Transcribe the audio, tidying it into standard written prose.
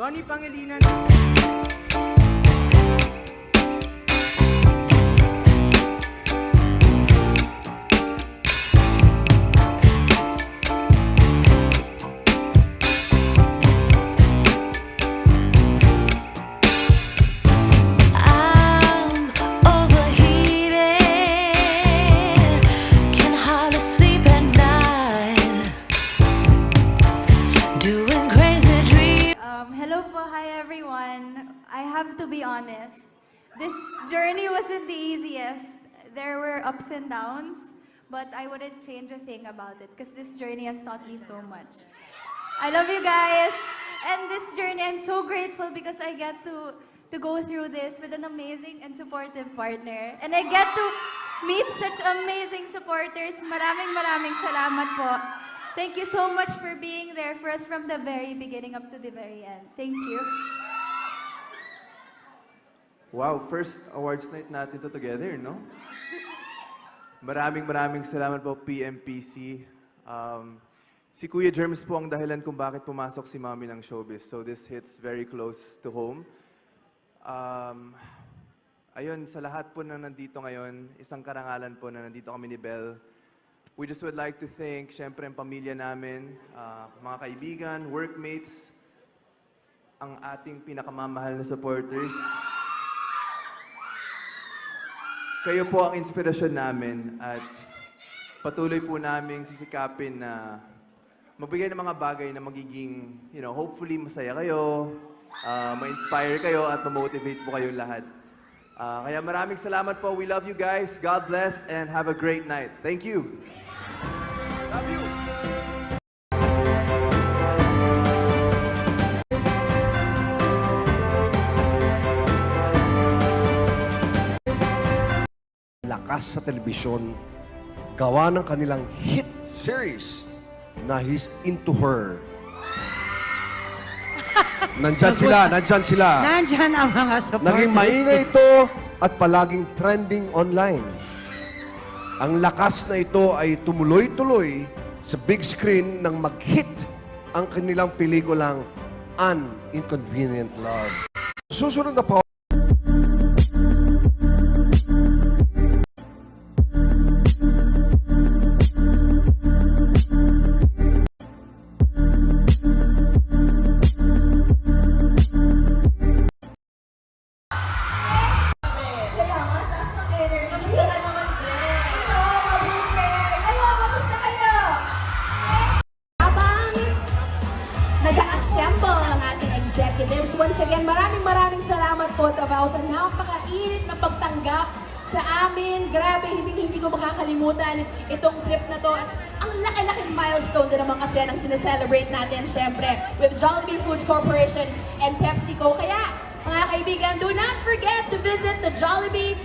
Tony Pangilinan. Hello po, hi everyone. I have to be honest. This journey wasn't the easiest. There were ups and downs, but I wouldn't change a thing about it because this journey has taught me so much. I love you guys. And this journey, I'm so grateful because I get to go through this with an amazing and supportive partner. And I get to meet such amazing supporters. Maraming salamat po. Thank you so much for being there for us from the very beginning up to the very end. Thank you. Wow, first awards night natin to together, no? Maraming salamat po, PMPC. Si Kuya Germs po ang dahilan kung bakit pumasok si Mami ng showbiz. So this hits very close to home. Ayun, sa lahat po na nandito ngayon, isang karangalan po na nandito kami ni Belle. We just would like to thank, syempre, ang pamilya namin, mga kaibigan, workmates, ang ating pinakamamahal na supporters. Kayo po ang inspirasyon namin at patuloy po namin sisikapin na magbigay ng mga bagay na magiging, hopefully masaya kayo, ma-inspire kayo at ma-motivate po kayong lahat. Kaya maraming salamat po. We love you guys. God bless and have a great night. Thank you. Love you. Lakas sa telebisyon, gawa ng kanilang hit series na He's Into Her. Nandyan sila. Nandyan ang mga supporters. Naging maingay ito at palaging trending online. Ang lakas na ito ay tumuloy-tuloy sa big screen nang mag-hit ang kanilang pelikulang An Inconvenient Love. Susunod na pa nag-assemble ang ating executives. Once again, maraming salamat po, Davao, sa napakainit na pagtanggap sa amin. Grabe, hindi ko makakalimutan itong trip na to. At ang laki-laking milestone din naman kasi ang sineselebrate natin, syempre, with Jollibee Foods Corporation and PepsiCo. Kaya, mga kaibigan, do not forget to visit the Jollibee